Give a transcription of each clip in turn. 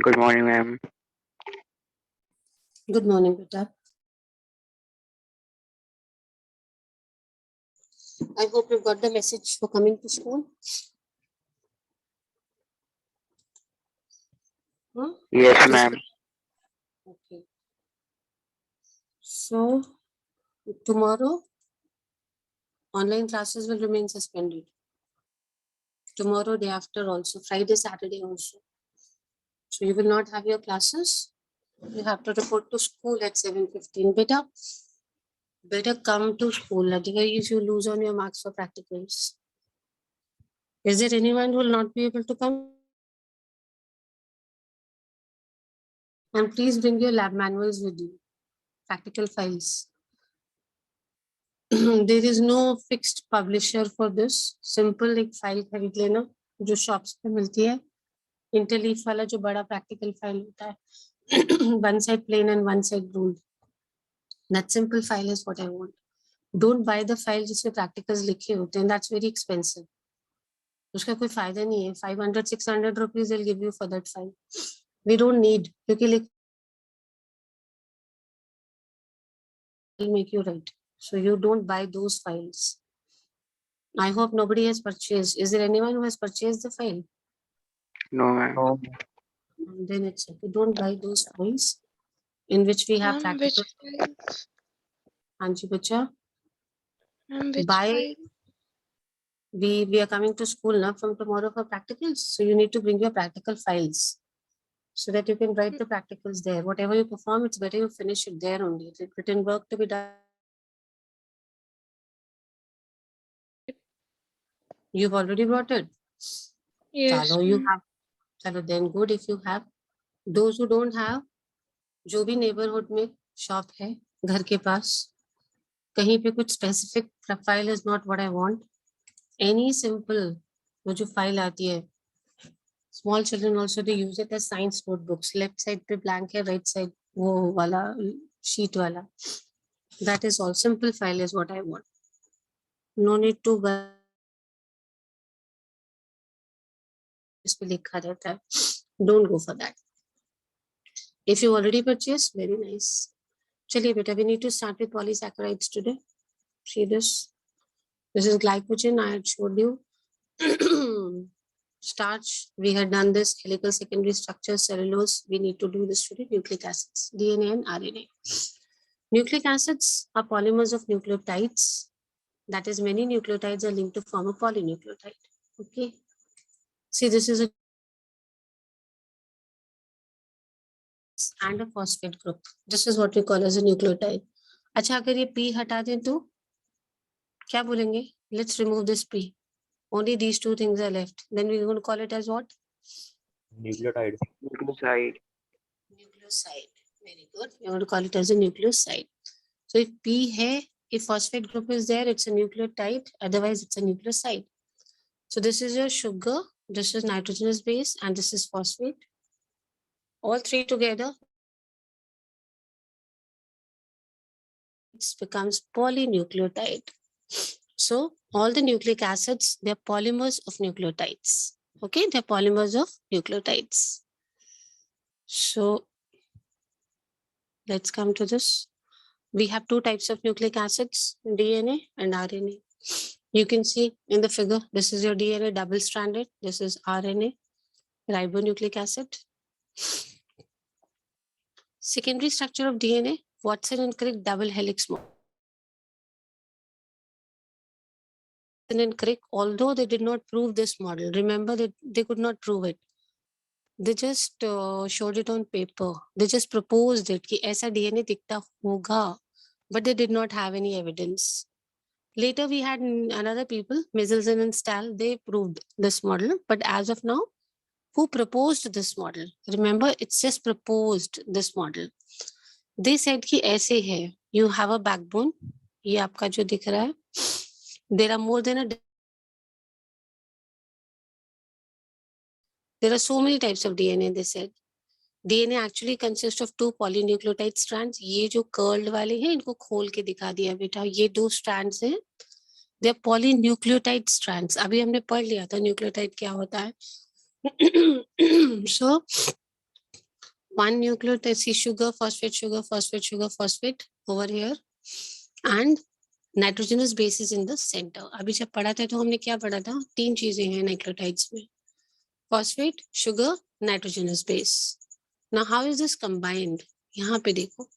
Good morning, ma'am. Good morning, beta. I hope you got the message for coming to school. Huh? Yes, ma'am. Okay. So tomorrow, online classes will remain suspended. Tomorrow, day after also, Friday, Saturday also. So you will not have your classes. You have to report to school at 7:15. Better come to school. Otherwise, you lose on your marks for practicals. Is there anyone who will not be able to come? And please bring your lab manuals with you, practical files. There is no fixed publisher for this. Simple एक file खरीद लेना जो shops पे मिलती है. इंटरलीफ वाला जो बड़ा प्रैक्टिकल फाइल होता है. One side plain and one side ruled. That simple file is what I want. Don't buy the file जिसमें practicals लिखे होते हैं. That's very expensive. उसका कोई फायदा नहीं है. 500-600 rupees they'll give you for that file. We don't need क्योंकि will make you write. So you don't buy those files. I hope nobody has purchased. Is there anyone who has purchased the file? No, ma'am. Then it's okay. Don't buy those files in which we have practical. Anji bacha. Buy. We are coming to school now from tomorrow for practicals. So you need to bring your practical files so that you can write the practicals there. Whatever you perform, it's better you finish it there only. It's written work to be done. You've already brought it. Yes. Chalo, you have. Chalo, then good if you have. Those who don't have, जो भी neighborhood में shop है घर के पास कहीं पे कुछ specific file is not what I want. Any simple वो जो file आती है, small children also they use it as science notebooks. Left side पे blank है, right side वो वाला sheet वाला. That is all. Simple file is what I want. No need to buy. इस पे लिखा रहता है. Don't go for that. If you already purchased, very nice. चलिए बेटा, we need to start with polysaccharides today. See this. This is glycogen. I had showed you. Starch. We had done this. Helical secondary structure, cellulose. We need to do this today. Nucleic acids, DNA and RNA. Nucleic acids are polymers of nucleotides. That is, many nucleotides are linked to form a polynucleotide. Okay. See, this is a and a phosphate group. This is what we call as a nucleotide. अच्छा, अगर ये P हटा दें तो क्या बोलेंगे? Let's remove this P. Only these two things are left. Then we're going to call it as what? Nucleotide. Nucleoside. Nucleoside. Very good. We're going to call it as a nucleoside. So if P hai, if phosphate group is there, it's a nucleotide. Otherwise, it's a nucleoside. So this is your sugar. This is nitrogenous base, and this is phosphate. All three together, it becomes polynucleotide. So all the nucleic acids, they're polymers of nucleotides. Okay, they're polymers of nucleotides. So let's come to this. We have two types of nucleic acids, DNA and RNA. You can see in the figure, this is your DNA double-stranded. This is RNA, ribonucleic acid. Secondary structure of DNA, Watson and Crick double helix model. Watson and Crick, although they did not prove this model, remember that they could not prove it. They just showed it on paper. They just proposed it कि ऐसा DNA दिखता होगा, but they did not have any evidence. Later, we had another people, Michelson and Stahl, they proved this model. But as of now, who proposed this model? Remember, it's just proposed this model. They said कि ऐसे है, you have a backbone. ये आपका जो दिख रहा है. There are more than there are so many types of DNA, they said. DNA actually consists of two polynucleotide strands. ये जो curled वाले हैं, इनको खोल के दिखा दिया बेटा. ये दो strands हैं. They are polynucleotide strands. अभी हमने पढ़ लिया था nucleotide क्या होता है. So one nucleotide, see sugar, phosphate, sugar, phosphate, sugar, phosphate over here, and nitrogenous bases in the center. अभी जब पढ़ा था तो हमने क्या पढ़ा था? 3 चीजें हैं न्यूक्लियोटाइड्स में, phosphate, sugar, nitrogenous base. Now how is this combined? यहाँ पे देखो,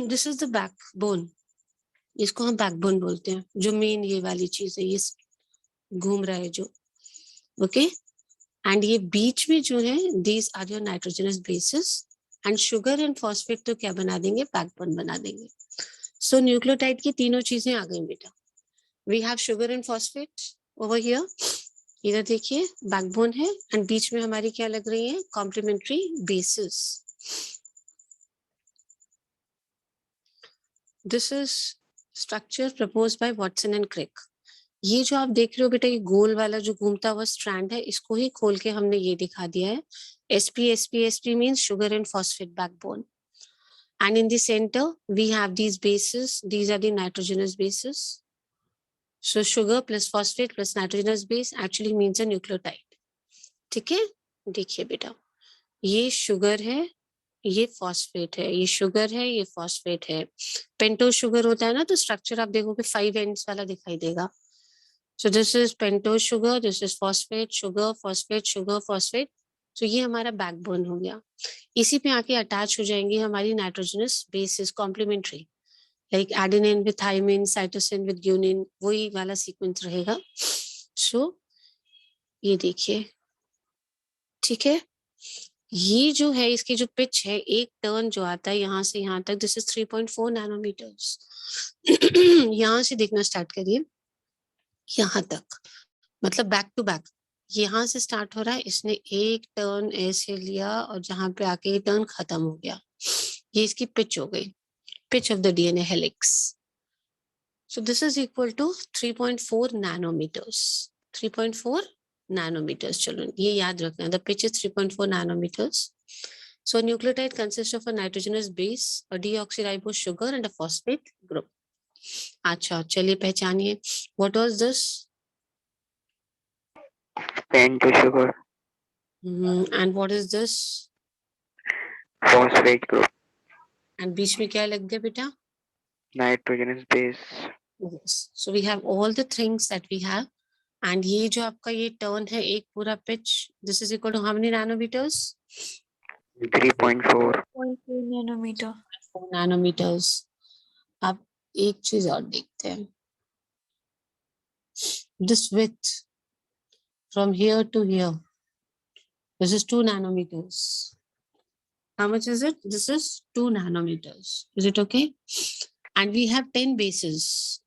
this is the backbone. इसको हम बैकबोन बोलते हैं, जो मेन ये वाली चीज है, ये घूम रहा है जो, ओके एंड ये बीच में जो है, these are your nitrogenous bases, and sugar and phosphate तो क्या बना देंगे? बैकबोन बना देंगे. सो न्यूक्लियोटाइड की तीनों चीजें आ गई बेटा. We have sugar and phosphate over here, इधर देखिए बैकबोन है, एंड बीच में हमारी क्या लग रही है? Complementary bases. This is structure proposed by Watson and Crick. ये जो आप देख रहे हो बेटा, ये गोल वाला जो घूमता हुआ स्ट्रैंड है, इसको ही खोल के हमने ये दिखा दिया है. sp means sugar and phosphate backbone, and in the center we have these bases. These are the nitrogenous bases. So sugar plus phosphate plus nitrogenous base actually means a nucleotide. ठीक है, देखिए बेटा, ये शुगर है, ये phosphate है, ये sugar है, ये फॉस्फेट है. पेंटोज शुगर होता है ना, तो स्ट्रक्चर आप देखोगे 5 एंड्स वाला दिखाई देगा. So this is pentose sugar, this is phosphate, sugar, phosphate, sugar, phosphate. So ये हमारा बैकबोन हो गया. इसी पे आके अटैच हो जाएंगी हमारी nitrogenous bases complementary, like adenine with thymine, cytosine with guanine, वही वाला सीक्वेंस रहेगा. सो ये देखिए, ठीक है, ये जो है इसकी जो पिच है, एक टर्न जो आता है यहाँ से यहाँ तक, दिस इज 3.4 नैनोमीटर्स. यहाँ से देखना स्टार्ट करिए, यहाँ तक, मतलब बैक टू बैक, यहाँ से स्टार्ट हो रहा है, इसने एक टर्न ऐसे लिया और जहां पे आके ये टर्न खत्म हो गया. ये इसकी पिच हो गई, pitch of the DNA helix. So this is equal to 3.4 nanometres. 3.4 nanometres, चलो ये याद रखना, the pitch is 3.4 nanometres. So nucleotide consists of a nitrogenous base, a deoxyribose sugar and a phosphate group. अच्छा, चलिए पहचानिए, what was this? Pentose sugar, And what is this? phosphate group, And बीच में क्या लग गया बेटा? nitrogenous base, Yes. So we have all the things that we have. And ये जो आपका ये टर्न है, एक पूरा pitch, this is equal to how many nanometers? 3.4, 0.2 nanometer. 4 nanometers. अब एक चीज और देखते हैं. This width from here to here, this is 2 nanometers. How much is it? This is 2 nanometers. Is it okay? And we have 10 bases.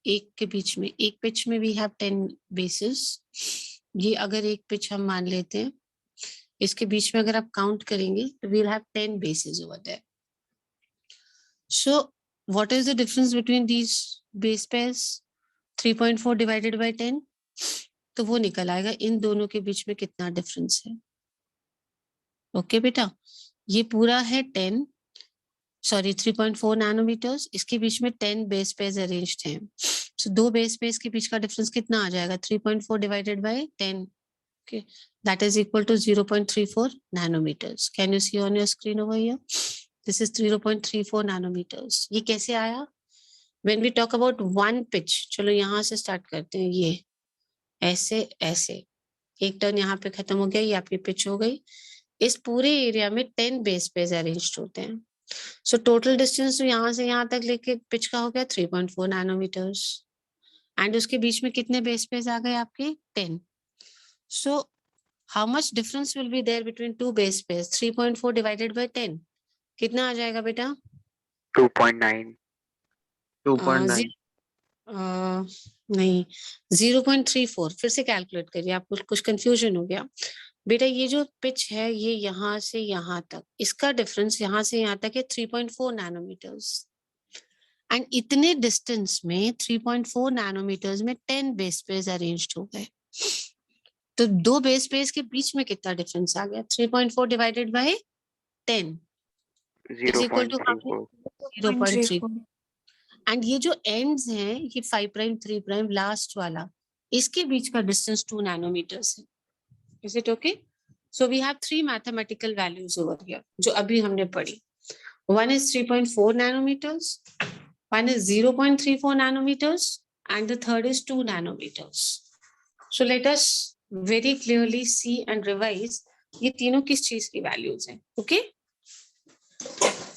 एक के बीच में, एक पिच में we have 10 bases. ये अगर एक पिच हम मान लेते हैं, इसके बीच में अगर आप काउंट करेंगे तो we'll have 10 bases over there. So what is the difference between these base pairs? 3.4 divided by 10. तो वो निकल आएगा, इन दोनों के बीच में कितना डिफरेंस है. ओके बेटा, ये पूरा है 3.4 नैनोमीटर्स, इसके बीच में 10 बेस पेयर्स अरेंज्ड हैं. सो दो बेस पेयर्स के बीच का डिफरेंस कितना आ जाएगा? 3.4 divided by 10. Okay, that is equal to 0.34 nanometres. Can you see on your screen over here? This is 0.34 nanometres. ये कैसे आया? When we talk about one pitch, चलो यहाँ से स्टार्ट करते हैं. ये ऐसे ऐसे एक टर्न यहाँ पे खत्म हो गया, ये आपकी पिच हो गई. इस पूरे एरिया में 10 बेस पेयर्स अरेंज्ड होते हैं. सो टोटल डिस्टेंस यहाँ से यहाँ तक लेके पिच का हो गया 3.4 नैनोमीटर्स. एंड उसके बीच में कितने बेस पेयर्स आ गए आपके? 10. So how much difference will be there between two base pairs? 3.4 divided by 10 कितना आ जाएगा बेटा? 2.9, 2.9. नहीं, 0.34. फिर से कैलकुलेट करिए, आपको कुछ कंफ्यूजन हो गया बेटा. ये जो पिच है, ये यहाँ से यहाँ तक, इसका डिफरेंस यहाँ से यहाँ तक है 3.4 नैनोमीटर्स. एंड इतने डिस्टेंस में 3.4 नैनोमीटर्स में 10 बेस पेयर्स अरेंज्ड हो गए. तो दो बेस पेयर्स के बीच में कितना डिफरेंस आ गया? 3.4 divided by 10 is equal to 0.34. And ये जो एंड्स हैं, ये 5 प्राइम 3 प्राइम लास्ट वाला, इसके बीच का डिस्टेंस 2 नैनोमीटर्स है. Is it okay? So we have three mathematical values over here, जो अभी हमने पढ़ी. One is 3.4 nanometers, one is 0.34 nanometers, and the third is 2 nanometers. So let us very clearly see and revise ये तीनों किस चीज की values हैं. Okay?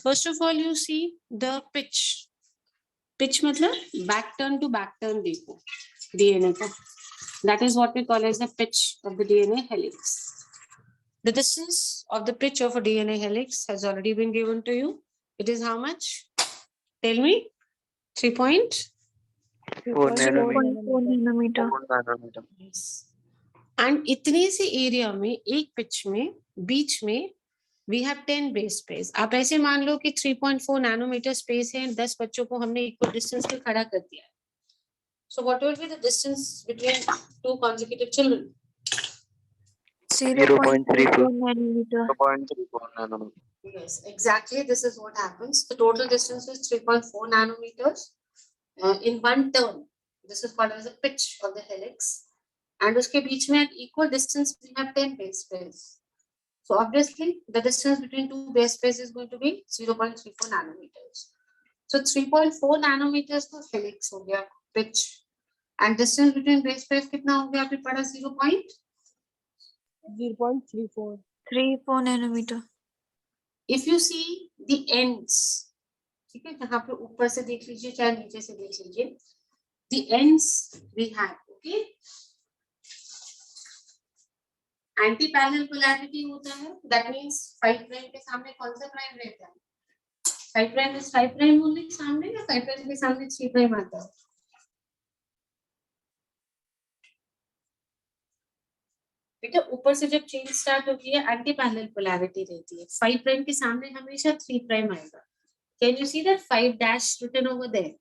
First of all, you see the pitch. Pitch मतलब back turn to back turn देखो DNA का. That is what we call as the pitch of the DNA helix. The distance of the pitch of a DNA helix has already been given to you. It is how much? Tell me. 4 nanometer. 4 nanometer. 4 nanometer. Yes. And इतने से area में एक pitch में बीच में we have 10 base pairs. आप ऐसे मान लो कि 3.4 nanometer space है, 10 बच्चों को हमने equal distance पे खड़ा कर दिया है. So what will be the distance between two consecutive children? 0.34 nanometer. 0.34 nanometer. Yes, exactly. This is what happens. The total distance is 3.4 nanometers in one turn. This is called as a pitch of the helix. And उसके बीच में at equal distance we have 10 base pairs. So obviously the distance between two base pairs is going to be 0.34 nanometers. So 3.4 nanometers तो helix हो गया pitch. And distance between base pairs कितना हो गया? आपने पढ़ा 0.34. 34 nanometer. If you see the ends, ठीक है, जहाँ पे ऊपर से देख लीजिए चाहे नीचे से देख लीजिए, the ends we have, okay. Anti parallel polarity होता है, that means 5 प्राइम के सामने कौन सा प्राइम रहता है? 5 प्राइम is 5 प्राइम ओनली सामने, या 5 प्राइम के सामने 3 प्राइम आता है? बेटा ऊपर से जब चेन स्टार्ट होती है एंटी पैरेलल पोलैरिटी रहती है. 5 प्राइम के सामने हमेशा 3 प्राइम आएगा. Can you see that 5 dash written over there?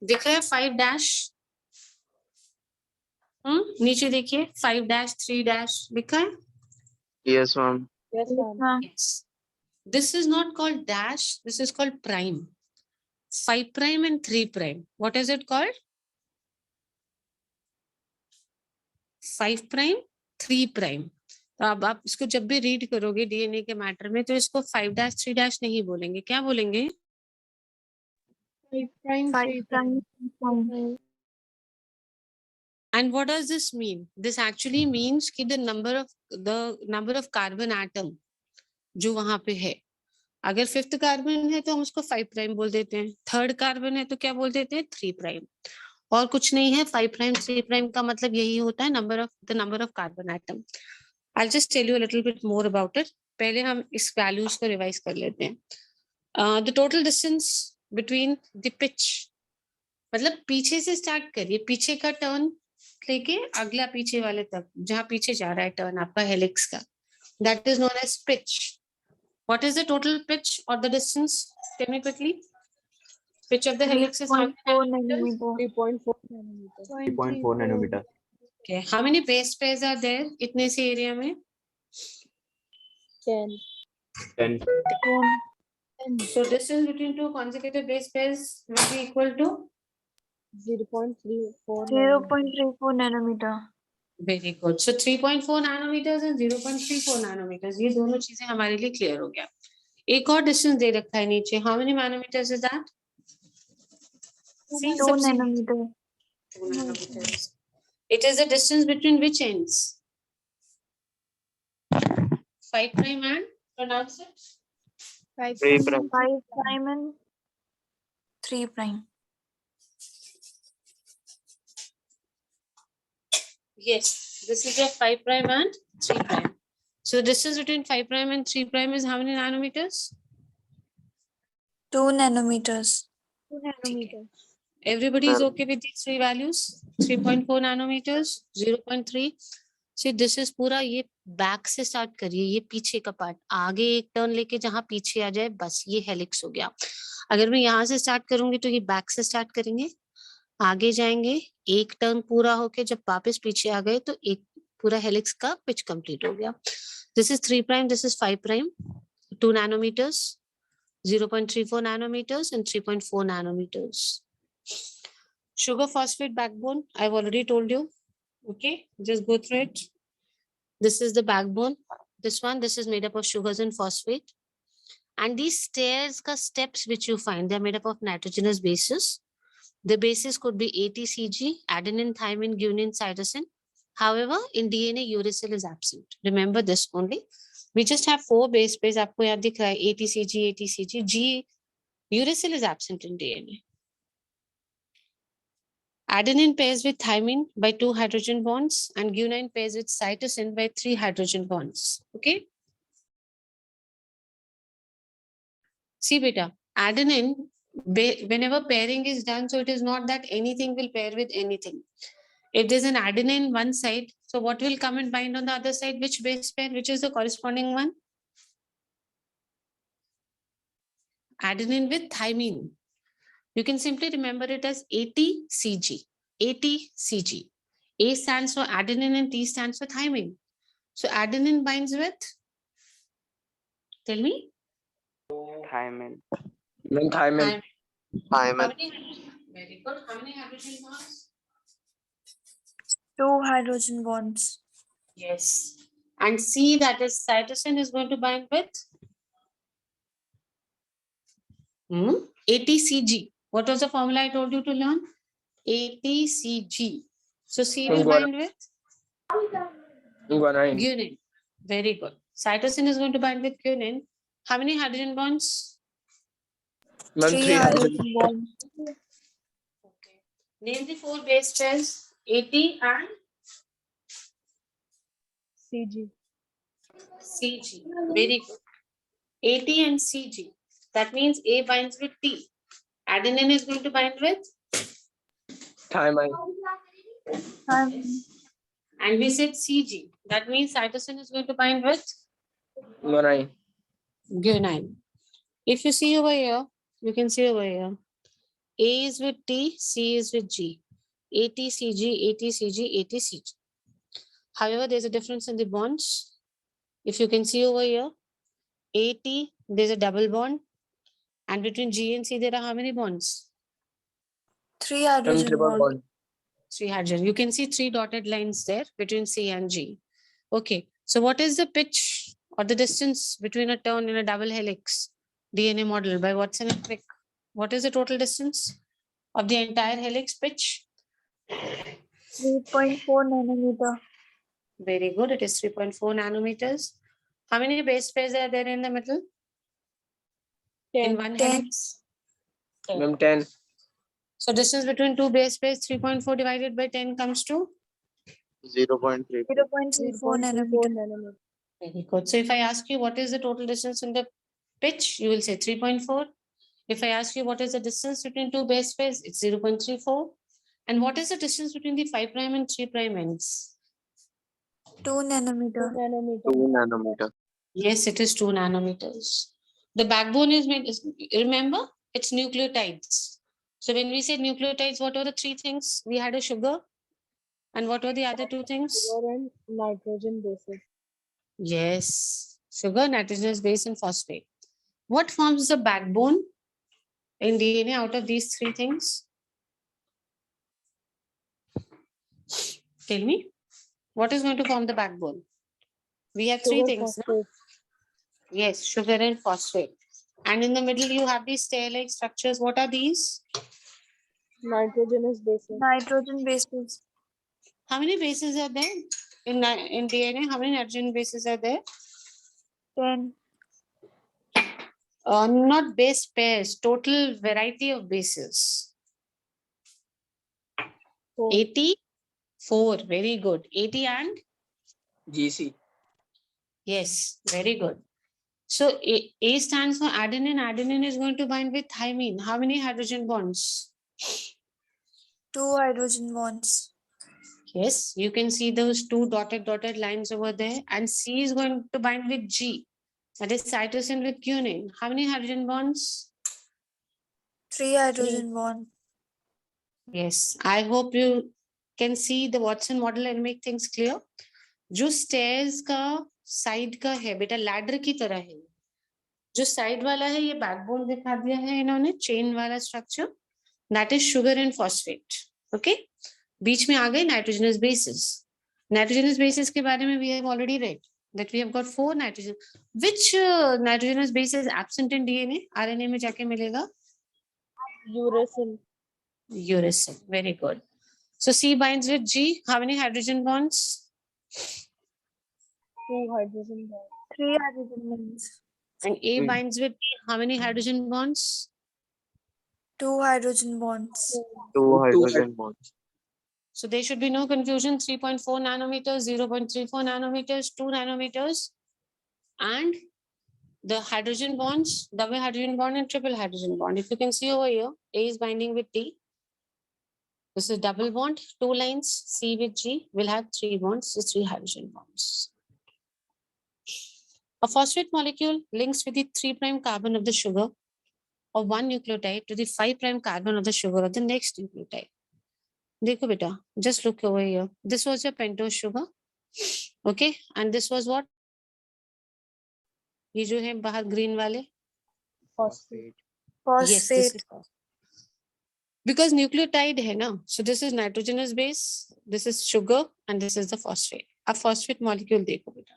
दिख रहा है 5 डैश? नीचे देखिए 5 डैश 3 डैश लिखा है. Yes, ma'am. Yes, ma'am. Yes. This is not called dash. This is called prime. 5 prime and 3 prime. What is it called? 5 prime, 3 prime. तो अब आप इसको जब भी रीड करोगे डीएनए के मैटर में तो इसको 5 डैश 3 डैश नहीं बोलेंगे. क्या बोलेंगे? 5 prime. 5 prime. And what does this mean? This actually means कि the number of carbon atom जो वहां पे है, अगर 5th कार्बन है तो हम उसको 5 प्राइम बोल देते हैं. 3rd कार्बन है तो क्या बोल देते हैं? 3 प्राइम. और कुछ नहीं है. 5 प्राइम 3 प्राइम का मतलब यही होता है, number of carbon atom. I'll just tell you a little bit more about it. पहले हम इस वैल्यूज को रिवाइज कर लेते हैं. The total distance between the pitch, मतलब पीछे से स्टार्ट करिए, पीछे का टर्न लेके अगला पीछे वाले तक, जहां पीछे जा रहा है टर्न आपका हेलिक्स का, that is known as pitch. What is the total pitch or the distance? Tell me quickly. Pitch of the helix is how many 3.4 nanometers? nanometer. 3.4 nanometer. 3.4 nanometer. Okay. How many base pairs are there इतने से area में? 10. 10. 10. So distance between two consecutive base pairs will be equal to 0.34. 0.34 nanometer. very good. So 3.4 nanometers and 0.34 nanometers, ये दोनों चीजें हमारे लिए clear हो गया. एक और डिस्टेंस दे रखा है नीचे. How many nanometers is that? 2 nanometer. 2 nanometers. It is the distance between which ends? 5 prime and pronounce it. 5 3 prime. prime. 5 prime and 3 prime. Yes, this is your 5 prime and 3 prime. So the distance between 5 prime and 3 prime is how many nanometers? 2 nanometers. 2 nanometers. Everybody is okay with these three values? 3.4 nanometers, 0.3. See, this is पूरा ये back से start करिए, ये पीछे का part, आगे एक turn लेके जहां पीछे आ जाए बस ये हेलिक्स हो गया. अगर मैं यहाँ से स्टार्ट करूंगी तो ये बैक से स्टार्ट करेंगे, आगे जाएंगे, एक टर्न पूरा होके जब वापस पीछे आ गए तो एक पूरा हेलिक्स का पिच कंप्लीट हो गया. This is 3 prime, this is 5 prime, 2 nanometers, 0.34 nanometers and 3.4 nanometers. Sugar phosphate backbone, I've already told you. Okay, just go through it. This is the backbone. This is made up of sugars and phosphate. And these stairs ka steps which you find, they're made up of nitrogenous bases. The bases could be ATCG, adenine, thymine, guanine, cytosine. However, in DNA, uracil is absent. Remember this only. We just have 4 base pairs. आपको याद दिख रहा है ATCG, ATCG. G, uracil is absent in DNA. Adenine pairs with thymine by 2 hydrogen bonds and guanine pairs with cytosine by 3 hydrogen bonds. Okay. See, beta, adenine, whenever pairing is done, so it is not that anything will pair with anything. If there's an adenine one side, so what will come and bind on the other side? Which base pair? Which is the corresponding one? Adenine with thymine. You can simply remember it as ATCG. ATCG. A stands for adenine and T stands for thymine. So adenine binds with, tell me. Thymine. Thymine. How Thymine. many? Very good. How many hydrogen bonds? 2 hydrogen bonds. Yes. And C, that is cytosine, is going to bind with ATCG. What was the formula I told you to learn? ATCG. So C will bind with guanine. Very good. Cytosine is going to bind with guanine. How many hydrogen bonds? 3 hydrogen bonds. Okay. Name the 4 base pairs. AT and CG. CG. Very good. AT and CG. That means A binds with T. Adenine is going to bind with? Thymine. And we said CG. That means cytosine is going to bind with? Guanine. If you see over here, you can see over here. A is with T, C is with G. ATCG, ATCG, ATCG. However, there's a difference in the bonds. If you can see over here, AT, there's a double bond. And between G and C, there are how many bonds? 3 hydrogen bonds. 3 hydrogen. You can see 3 dotted lines there between C and G. Okay. So what is the pitch or the distance between a turn in a double helix DNA model by Watson and Crick? What is the total distance of the entire helix pitch? 3.4 nanometer. Very good. It is 3.4 nanometers. How many base pairs are there in the middle? 10. In one helix? 10. So distance between 2 base pairs, 3.4 divided by 10 comes to? 0.3. 0.34 nanometer. Very good. So if I ask you what is the total distance in the pitch, you will say 3.4. If I ask you what is the distance between 2 base pairs, it's 0.34. And what is the distance between the 5' and 3' ends? 2 nanometer. 2 nanometer. Yes, it is 2 nanometers. The backbone is made, remember, it's nucleotides. So when we say nucleotides, what are the 3 things? We had a sugar. And what were the other 2 things? Sugar and nitrogen bases. Yes, sugar, nitrogenous base, and phosphate. What forms the backbone in DNA out of these 3 things? Tell me, what is going to form the backbone? We have 3 things. No? Yes, sugar and phosphate. And in the middle, you have these stair-like structures. What are these? Nitrogenous bases. Nitrogen bases. How many bases are there in DNA? How many nitrogen bases are there? 10. Not base pairs, total variety of bases. 4. 84, very good. 80 and? GC. Yes, very good. So A stands for adenine. Adenine is going to bind with thymine. How many hydrogen bonds? 2 hydrogen bonds. Yes, you can see those 2 dotted lines over there. And C is going to bind with G. That is cytosine with guanine. How many hydrogen bonds? 3 hydrogen bonds. Yes, I hope you can see the Watson model and make things clear. जो stairs का side का है बेटा ladder की तरह है. जो side वाला है ये backbone दिखा दिया है इन्होंने chain वाला structure. That is sugar and phosphate. Okay. बीच में आ गए nitrogenous bases. Nitrogenous bases के बारे में we have already read that we have got 4 nitrogen. Which nitrogenous base is absent in DNA? RNA में जाके मिलेगा Uracil. uracil. Very good. So C binds with G. How many hydrogen bonds? 2 hydrogen bonds. 3 hydrogen bonds. And A Hmm. binds with D. How many hydrogen bonds? 2 hydrogen bonds. 2 hydrogen bonds. So there should be no confusion. 3.4 nanometers, 0.34 nanometers, 2 nanometers, and the hydrogen bonds, double hydrogen bond and triple hydrogen bond. If you can see over here, A is binding with D. This is double bond, 2 lines. C with G will have 3 bonds, so 3 hydrogen bonds. A phosphate molecule links with the 3' carbon of the sugar of one nucleotide to the 5' carbon of the sugar of the next nucleotide. देखो बेटा, just look over here. This was your pentose sugar, okay, and this was what? ये जो है बाहर green वाले. Phosphate. Yes, this Phosphate. is phosphate. Because nucleotide है ना, so this is nitrogenous base, this is sugar, and this is the phosphate. अब phosphate molecule देखो बेटा.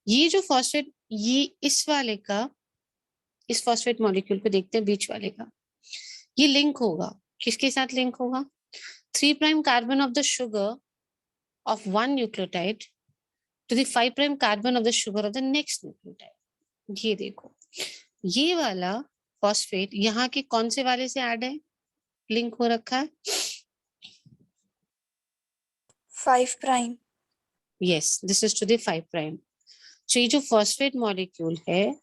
ये जो phosphate, ये इस वाले का, इस phosphate molecule को देखते हैं बीच वाले का. ये link होगा. किसके साथ link होगा? 3' carbon of the sugar of one nucleotide to the 5' carbon of the sugar of the next nucleotide. ये देखो, ये वाला phosphate यहाँ के कौन से वाले से ऐड है? लिंक हो रखा है. 5'. Yes, this is to the 5'. So ये जो phosphate molecule है,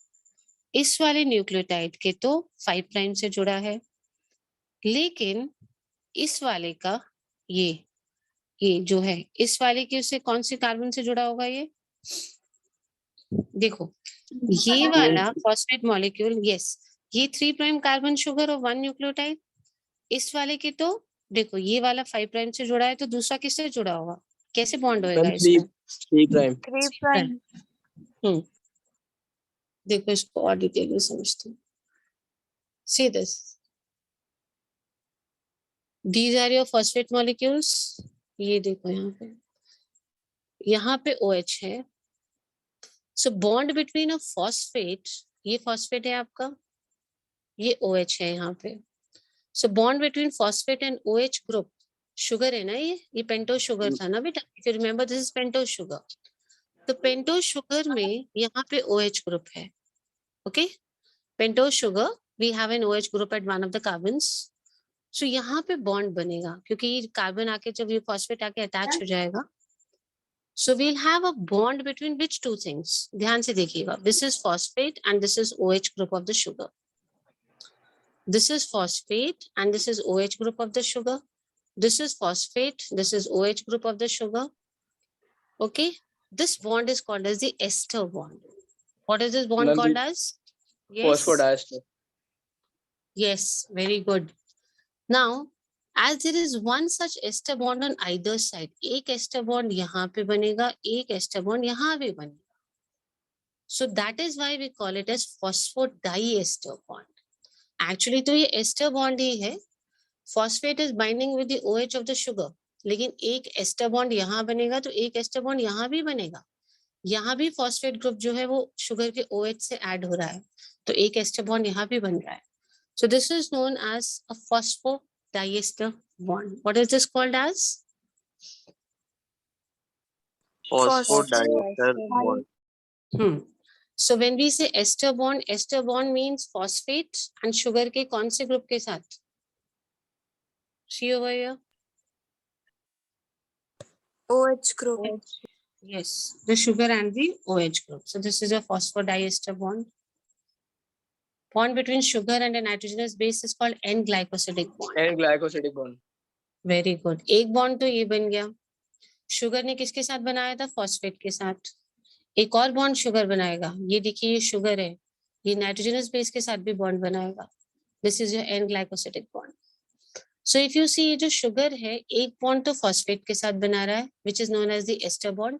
इस वाले न्यूक्लियोटाइड के तो 5' से जुड़ा है, लेकिन इस वाले का ये जो है, इस वाले के उससे कौन से कार्बन से जुड़ा होगा? ये देखो, ये वाला phosphate molecule, yes, ये 3' कार्बन शुगर और 1 न्यूक्लियोटाइड. इस वाले के तो देखो, ये वाला 5' से जुड़ा है, तो दूसरा किससे जुड़ा होगा? कैसे बॉन्ड होएगा इसका? 3'. देखो, इसको और डिटेल में समझते हैं. See this. These are your phosphate molecules. ये देखो यहाँ पे OH है. So bond between a phosphate, ये phosphate है आपका, ये OH है यहाँ पे. So bond between phosphate and OH group, sugar है ना, ये pentose sugar था ना बेटा. If you remember, this is pentose sugar. तो pentose sugar में यहाँ पे OH group है. Okay, pentose sugar, we have an OH group at one of the carbons. So यहाँ पे bond बनेगा, क्योंकि ये कार्बन आके जब ये phosphate आके attach हो जाएगा. So we'll have a bond between which two things? ध्यान से देखिएगा. This is phosphate and this is OH group of the sugar. This is phosphate and this is OH group of the sugar. This is phosphate, this is OH group of the sugar. Okay, this bond is called as the ester bond. What is this bond called as? Yes. Phosphodiester. Yes, very good. Now, as there is one such ester bond on either side, एक ester bond यहाँ पे बनेगा, एक ester bond यहाँ भी बनेगा. So that is why we call it as phosphodiester bond. Actually तो ये ester bond ही है. Phosphate is binding with the OH of the sugar. लेकिन एक ester bond यहाँ बनेगा तो एक ester bond यहाँ भी बनेगा. यहाँ भी phosphate group जो है वो sugar के OH से add हो रहा है. तो एक ester bond यहाँ भी बन रहा है. So this is known as a phosphodiester bond. What is this called as? Phosphodiester bond. So when we say ester bond means phosphate and sugar के कौन से group के साथ? See over here. OH group. Yes, the sugar and the OH group. So this is a phosphodiester bond. Bond between sugar and a nitrogenous base is called N-glycosidic bond. N-glycosidic bond. Very good. एक bond तो ये बन गया. Sugar ने किसके साथ बनाया था? Phosphate के साथ. एक और bond sugar बनाएगा. ये देखिए ये sugar है. ये nitrogenous base के साथ भी bond बनाएगा. This is your N-glycosidic bond. So if you see ये जो sugar है, एक bond तो phosphate के साथ बना रहा है, which is known as the ester bond,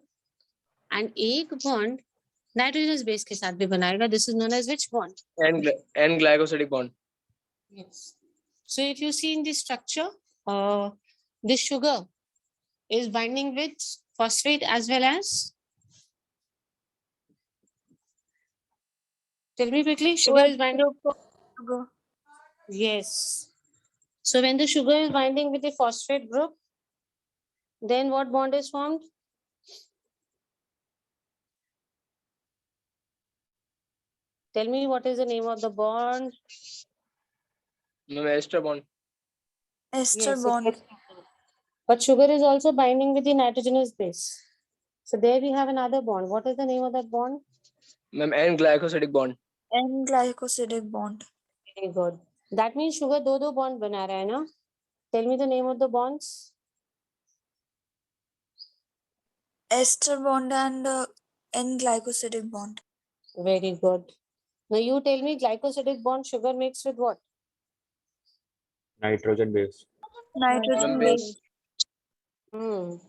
and एक bond nitrogenous base के साथ भी बनाएगा. This is known as which bond? N-glycosidic bond. Yes. So if you see in the structure, this sugar is binding with phosphate as well as? Tell me quickly, sugar is OH binding. group of sugar. Yes. So when the sugar is binding with the phosphate group, then what bond is formed? Tell me what is the name of the bond? Ma'am, ester bond. Ester Yes, bond. it's ester bond. But sugar is also binding with the nitrogenous base. So there we have another bond. What is the name of that bond? Ma'am, N glycosidic bond. N glycosidic bond. Very good. That means sugar दो bond बना रहा है ना? Tell me the name of the bonds. Ester bond and N glycosidic bond. Very good. Now you tell me glycosidic bond sugar makes with what? Nitrogen base. Nitrogen Ma'am, base.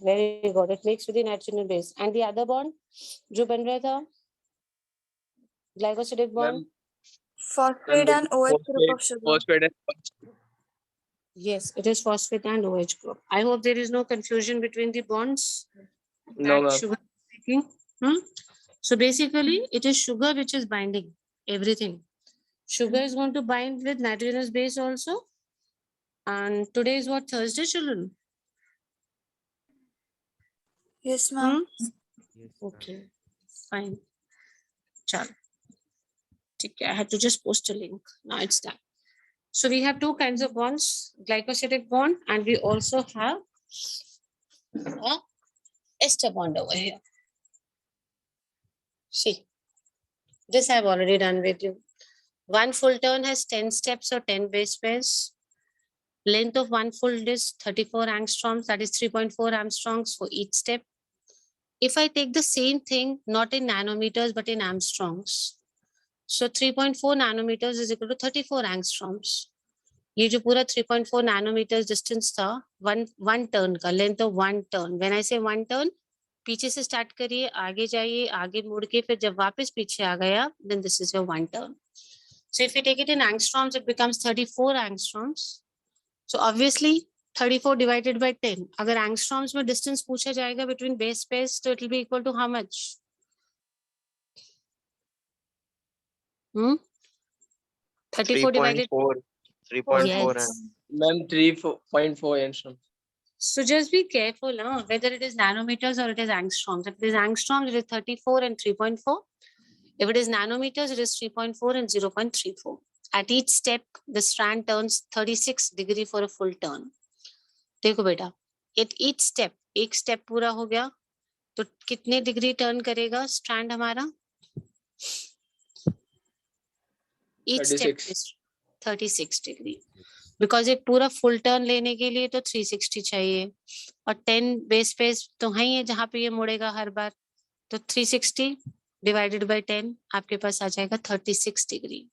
Very good. It makes with the nitrogen base. And the other bond जो बन रहा था? Glycosidic bond. Ma'am, Phosphate and OH group of sugar. phosphate and Yes, it is phosphate and OH group. I hope there is no confusion between the bonds No, that ma'am. sugar is making. So basically, it is sugar which is binding everything. Sugar is going to bind with nitrogenous base also. And today is what, Thursday, children? Yes, ma'am. Okay, fine. Chal. I had to just post a link. Now it's done. So we have two kinds of bonds, glycosidic bond, and we also have a ester bond over here. See, this I've already done with you. One full turn has 10 steps or 10 base pairs. Length of one full disc 34 angstroms, that is 3.4 angstroms for each step. If I take the same thing, not in nanometers, but in angstroms, so 3.4 nanometers is equal to 34 angstroms. ये जो पूरा 3.4 nanometers distance था, one turn का, length of one turn. When I say one turn, पीछे से start करिए, आगे जाइए, आगे मुड़ के फिर जब वापस पीछे आ गया, then this is your one turn. So if you take it in angstroms, it becomes 34 angstroms. So obviously 34 divided by 10. अगर angstroms में distance पूछा जाएगा between base pairs, so it will be equal to how much? 34 divided. 3.4 Yes. Ma'am, 3.4 angstrom. So just be careful, whether it is nanometers or it is angstroms. If it is angstroms, it is 34 and 3.4. If it is nanometers, it is 3.4 and 0.34. At each step, the strand turns 36 degrees for a full turn. देखो बेटा, at each step, एक step पूरा हो गया, तो कितने degree turn करेगा strand हमारा? Each step is 36 degree. Because एक पूरा फुल टर्न लेने के लिए तो 360 चाहिए और 10 बेस पेस तो है ही है जहाँ पे ये मुड़ेगा हर बार, तो 360 divided by 10 आपके पास आ जाएगा 36 degree.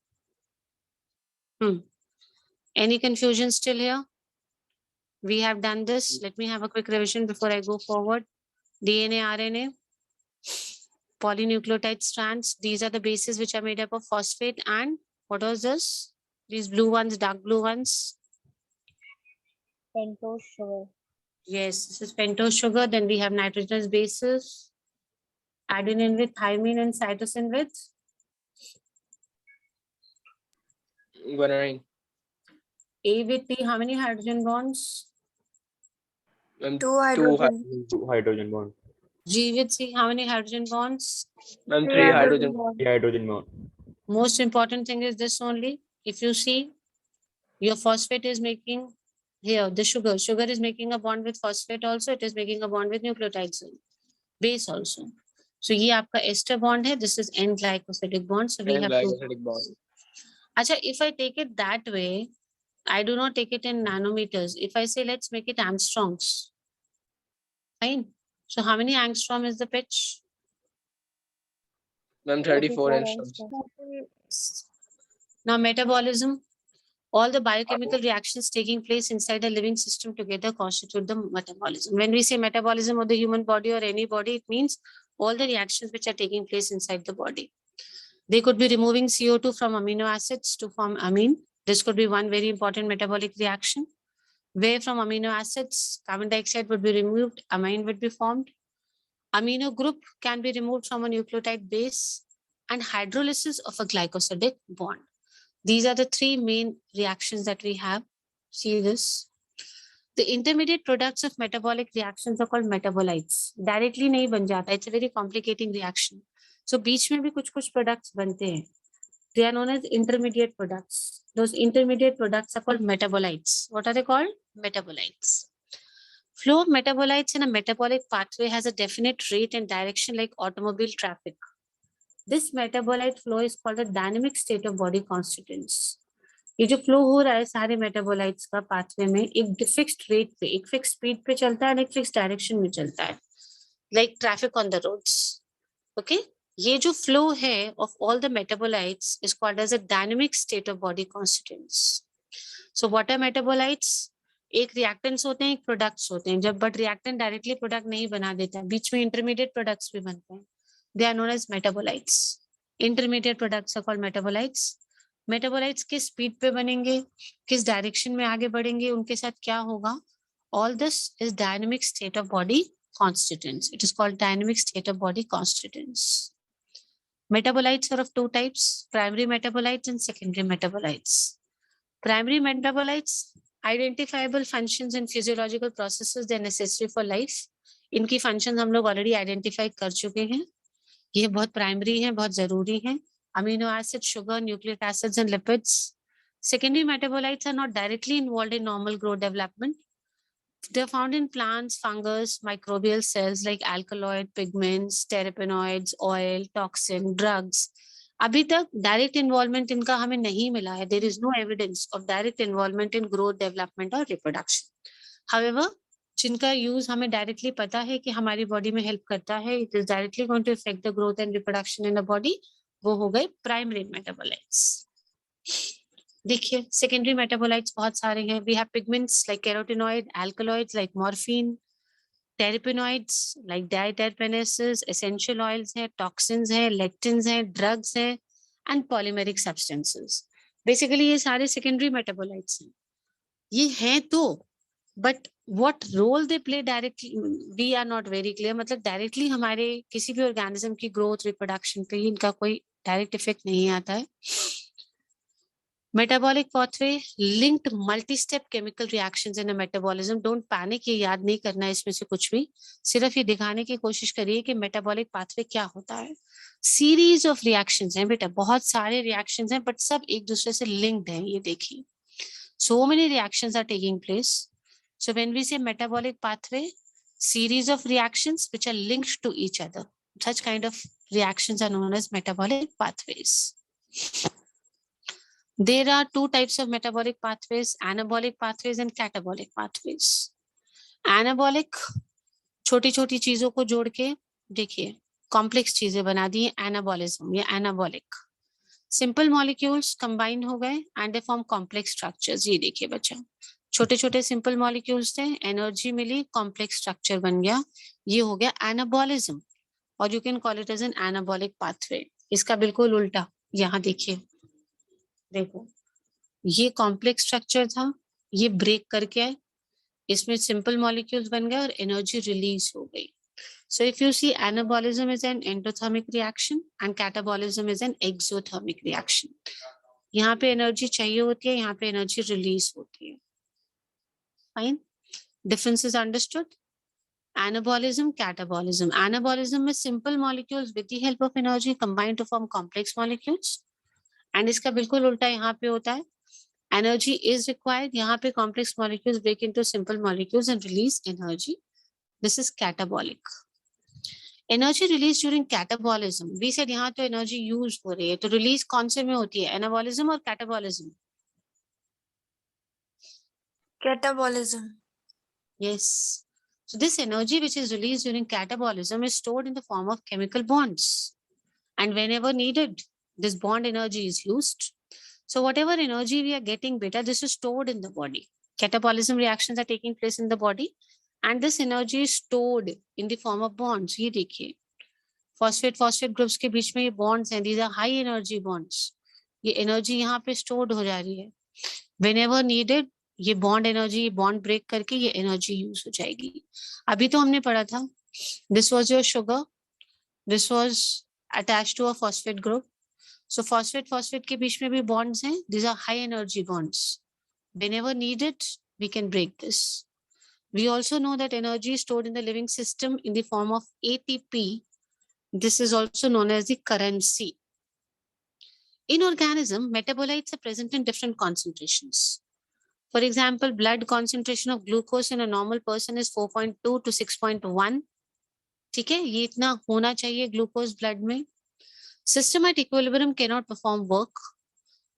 Any confusion still here? We have done this. Let me have a quick revision before I go forward. DNA, RNA, polynucleotide strands. These are the bases which are made up of phosphate and what was this? These blue ones, dark blue ones. Pentose sugar. Yes, this is pentose sugar. Then we have nitrogenous bases. Adenine with thymine and cytosine with Guanine. A with T. How many hydrogen bonds? Ma'am, 2 hydrogen. 2 hydrogen bond. G with C. How many hydrogen bonds? Ma'am, 3 3 hydrogen. bond. 3 hydrogen bond. Most important thing is this only. If you see, your phosphate is making here the sugar. Sugar is making a bond with phosphate also. It is making a bond with nucleotides base also. So ये आपका ester bond है. This is N glycosidic bond. So we N have glycosidic bond. Acha, if I take it that way, I do not take it in nanometers. If I say let's make it angstroms, fine. So how many angstrom is the pitch? Ma'am, 34 angstroms. Now metabolism, all the biochemical reactions taking place inside a living system together constitute the metabolism. When we say metabolism of the human body or any body, it means all the reactions which are taking place inside the body. They could be removing CO2 from amino acids to form amine. This could be one very important metabolic reaction, where from amino acids, carbon dioxide would be removed, amine would be formed. amino group can be removed from a nucleotide base, and hydrolysis of a glycosidic bond. These are the three main reactions that we have. See this. The intermediate products of metabolic reactions are called metabolites. Directly नहीं बन जाता. It's a very complicating reaction. So बीच में भी कुछ products बनते हैं. They are known as intermediate products. Those intermediate products are called metabolites. What are they called? Metabolites. Flow of metabolites in a metabolic pathway has a definite rate and direction like automobile traffic. This metabolite flow is called a dynamic state of body constituents. ये जो flow हो रहा है सारे metabolites का pathway में एक fixed rate पे, एक फिक्स स्पीड पे चलता है, एक फिक्स डायरेक्शन में चलता है, like traffic on the roads. Okay, ये जो फ्लो है of all the metabolites is called as a dynamic state of body constituents. So what are metabolites? एक रिएक्टेंट्स होते हैं, एक प्रोडक्ट्स होते हैं. जब बट रिएक्टेंट डायरेक्टली प्रोडक्ट नहीं बना देता, बीच में इंटरमीडिएट प्रोडक्ट्स भी बनते हैं. They are known as metabolites. Intermediate products are called metabolites. Metabolites किस स्पीड पे बनेंगे, किस डायरेक्शन में आगे बढ़ेंगे, उनके साथ क्या होगा, all this is dynamic state of body constituents. It is called dynamic state of body constituents. Metabolites are of two types, primary metabolites and secondary metabolites. Primary metabolites, identifiable functions and physiological processes they are necessary for life. इनकी functions हम लोग already identify कर चुके हैं. ये बहुत primary है, बहुत जरूरी है. Amino acids, sugar, nucleic acids and lipids. Secondary metabolites are not directly involved in normal growth development. They are found in plants, fungus, microbial cells like alkaloid, pigments, terpenoids, oil, toxin, drugs. अभी तक direct involvement इनका हमें नहीं मिला है. There is no evidence of direct involvement in growth, development or reproduction. However, जिनका use हमें directly पता है कि हमारी body में help करता है, it is directly going to affect the growth and reproduction in the body, वो हो गए primary metabolites. देखिए सेकेंडरी मेटाबोलाइट्स बहुत सारे हैं. We have pigments like carotenoid, alkaloids like morphine, terpenoids like diterpenes, essential oils हैं, टॉक्सिन्स हैं, lectins हैं, ड्रग्स हैं एंड पॉलीमेरिक सब्सटेंसेस. बेसिकली ये सारे सेकेंडरी मेटाबोलाइट्स हैं. ये हैं तो but what role they play directly we are not very clear. मतलब डायरेक्टली हमारे किसी भी ऑर्गेनिज्म की ग्रोथ, रिप्रोडक्शन पे इनका कोई डायरेक्ट इफेक्ट नहीं आता है. Metabolic pathway linked multi-step chemical reactions in a metabolism. Don't panic, ये याद नहीं करना है इसमें से कुछ भी. सिर्फ ये दिखाने की कोशिश करिए कि metabolic pathway क्या होता है. Series of reactions हैं बेटा, बहुत सारे reactions हैं, but सब एक दूसरे से linked हैं. ये देखिए, so many reactions are taking place. So when we say metabolic pathway, series of reactions which are linked to each other. Such kind of reactions are known as metabolic pathways. There are two types of metabolic pathways, anabolic pathways and catabolic pathways. Anabolic छोटी छोटी चीजों को जोड़ के देखिए complex चीजें बना दी है, एनाबॉलिज्म या एनाबॉलिक. सिंपल मॉलिक्यूल्स कंबाइन हो गए and they form complex structures. ये देखिए बच्चा, छोटे छोटे सिंपल मॉलिक्यूल्स थे, एनर्जी मिली, कॉम्प्लेक्स स्ट्रक्चर बन गया, ये हो गया एनाबॉलिज्म. और you can call it as an anabolic pathway. इसका बिल्कुल उल्टा यहाँ देखिए, देखो ये कॉम्प्लेक्स स्ट्रक्चर था, ये ब्रेक करके आए, इसमें सिंपल मॉलिक्यूल्स बन गए और एनर्जी रिलीज हो गई. So if you see anabolism is an endothermic reaction and catabolism is an exothermic reaction. यहाँ पे एनर्जी चाहिए होती है, यहाँ पे एनर्जी रिलीज होती है. Fine, difference is understood. Anabolism, catabolism. Anabolism में simple molecules with the help of energy combine to form complex molecules. And इसका बिल्कुल उल्टा यहाँ पे होता है. Energy is required. यहाँ पे complex molecules break into simple molecules and release energy. This is catabolic. Energy released during catabolism. We said यहाँ तो energy use हो रही है, तो release कौन से में होती है, anabolism और catabolism? Catabolism. Yes. So this energy which is released during catabolism is stored in the form of chemical bonds. And whenever needed, this bond energy is used. So whatever energy we are getting beta, this is stored in the body. Catabolism reactions are taking place in the body and this energy is stored in the form of bonds. ये देखिए, phosphate groups के बीच में ये bonds हैं, these are high energy bonds. ये energy यहाँ पे stored हो जा रही है. Whenever needed, ये बॉन्ड एनर्जी, बॉन्ड ब्रेक करके ये एनर्जी यूज हो जाएगी. अभी तो हमने पढ़ा था This was your sugar. This was attached to a phosphate group. So phosphate के बीच में भी bonds हैं. These are high energy bonds. Whenever needed, we can break this. We also know that energy is stored in the living system in the form of ATP. This is also known as the currency. In organism, metabolites are present in different concentrations. For example, blood concentration of glucose in a normal person is 4.2 to 6.1. ठीक है, ये इतना होना चाहिए glucose blood में. System at equilibrium cannot perform work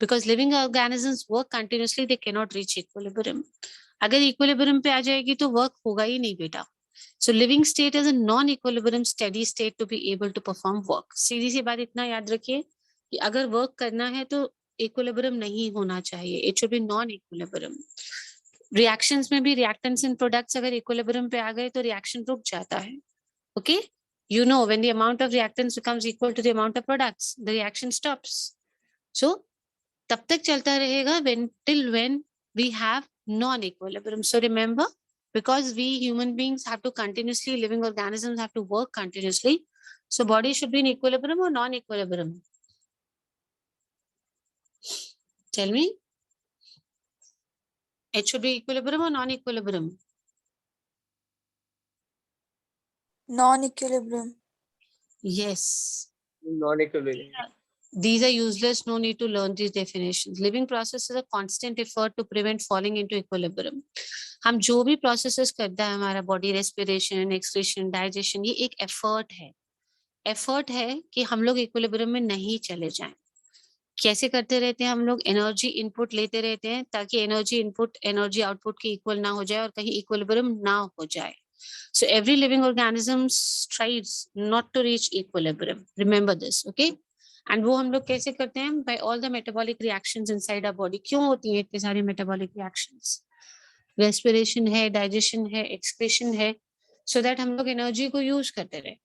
because living organisms work continuously. They cannot reach equilibrium. अगर equilibrium पे आ जाएगी तो work होगा ही नहीं बेटा. So living state is a non-equilibrium steady state to be able to perform work. सीधी सी बात इतना याद रखिए कि अगर work करना है तो equilibrium नहीं होना चाहिए. It should be non-equilibrium. Reactions में भी reactants and products अगर equilibrium पे आ गए तो reaction रुक जाता है. Okay? You know, when the amount of reactants becomes equal to the amount of products, the reaction stops. So, तब तक चलता रहेगा till when we have non-equilibrium. So remember, because we human beings have to continuously, living organisms have to work continuously. So body should be in equilibrium or non-equilibrium? Tell me. It should be equilibrium or non-equilibrium? Non-equilibrium. Yes. Non-equilibrium. These are useless, no need to learn these definitions. Living process is a constant effort to prevent falling into equilibrium. हम जो भी processes करता है हमारा body, respiration, excretion, digestion, ये एक effort है. Effort है कि हम लोग equilibrium में नहीं चले जाएं. कैसे करते रहते हैं हम लोग? energy input लेते रहते हैं ताकि energy input energy output के equal ना हो जाए और कहीं equilibrium ना हो जाए. So every living organism strives not to reach equilibrium. Remember this, okay? And वो हम लोग कैसे करते हैं? By all the metabolic reactions inside our body. क्यों होती हैं इतनी सारी metabolic reactions? Respiration है, digestion है, excretion है, so that हम लोग energy को use करते रहे.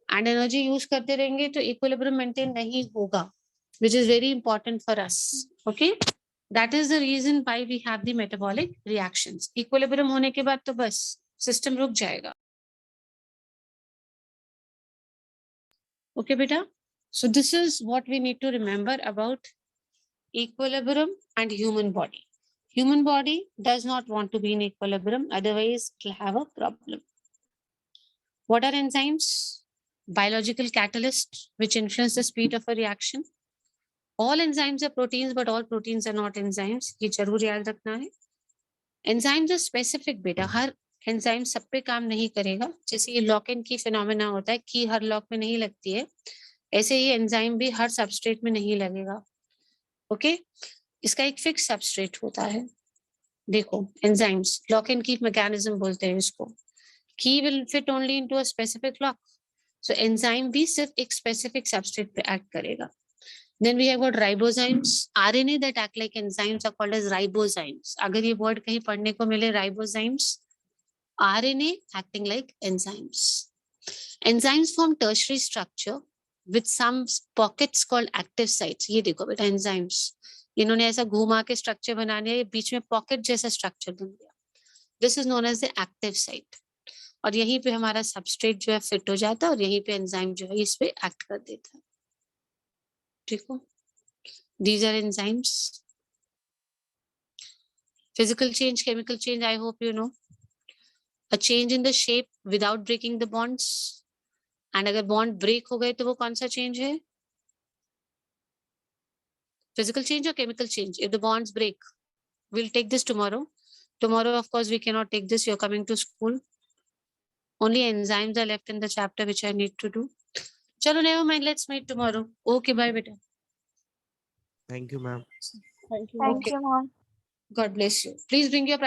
And energy use करते रहेंगे तो equilibrium maintain नहीं होगा, which is very important for us. Okay? That is the reason why we have the metabolic reactions. Equilibrium होने के बाद तो बस system रुक जाएगा. Okay, beta? So this is what we need to remember about equilibrium and human body. Human body does not want to be in equilibrium, otherwise it will have a problem. What are enzymes? Biological catalysts which influence the speed of a reaction. All enzymes are proteins, but all proteins are not enzymes. ये जरूर याद रखना है. Enzymes are specific बेटा. हर enzyme सब पे काम नहीं करेगा. जैसे ये lock and key phenomena होता है, key हर lock में नहीं लगती है. ऐसे ही एंजाइम भी हर सबस्ट्रेट में नहीं लगेगा. ओके, इसका एक फिक्स सबस्ट्रेट होता है. देखो enzymes lock and key mechanism बोलते हैं इसको. Key will fit only into a specific lock. So enzyme भी सिर्फ एक स्पेसिफिक सबस्ट्रेट पे एक्ट करेगा. Then we have got ribozymes. RNA that act like enzymes are called as ribozymes. अगर ये वर्ड कहीं पढ़ने को मिले ribozymes, RNA acting like enzymes. Enzymes form tertiary structure with some pockets called active sites. ये देखो बेटा एंजाइम्स इन्होंने ऐसा घुमा के स्ट्रक्चर बना लिया, बीच में पॉकेट जैसा स्ट्रक्चर बन गया. This is known as the active site. और यहीं पे हमारा सबस्ट्रेट जो है फिट हो जाता है और यहीं पे एंजाइम जो है इस पे एक्ट कर देता है. ठीक हो? These are enzymes. Physical change, chemical change, I hope you know. A change in the shape without breaking the bonds. And अगर बॉन्ड ब्रेक हो गए तो वो कौन सा चेंज है? Physical change or chemical change? If the bonds break, we'll take this tomorrow. Tomorrow, of course, we cannot take this. You're coming to school. Only enzymes are left in the chapter which I need to do. Chalo, never mind. Let's meet tomorrow. Okay, bye, beta. Thank you, ma'am. Thank you. Thank you, mom. God bless you. Please bring your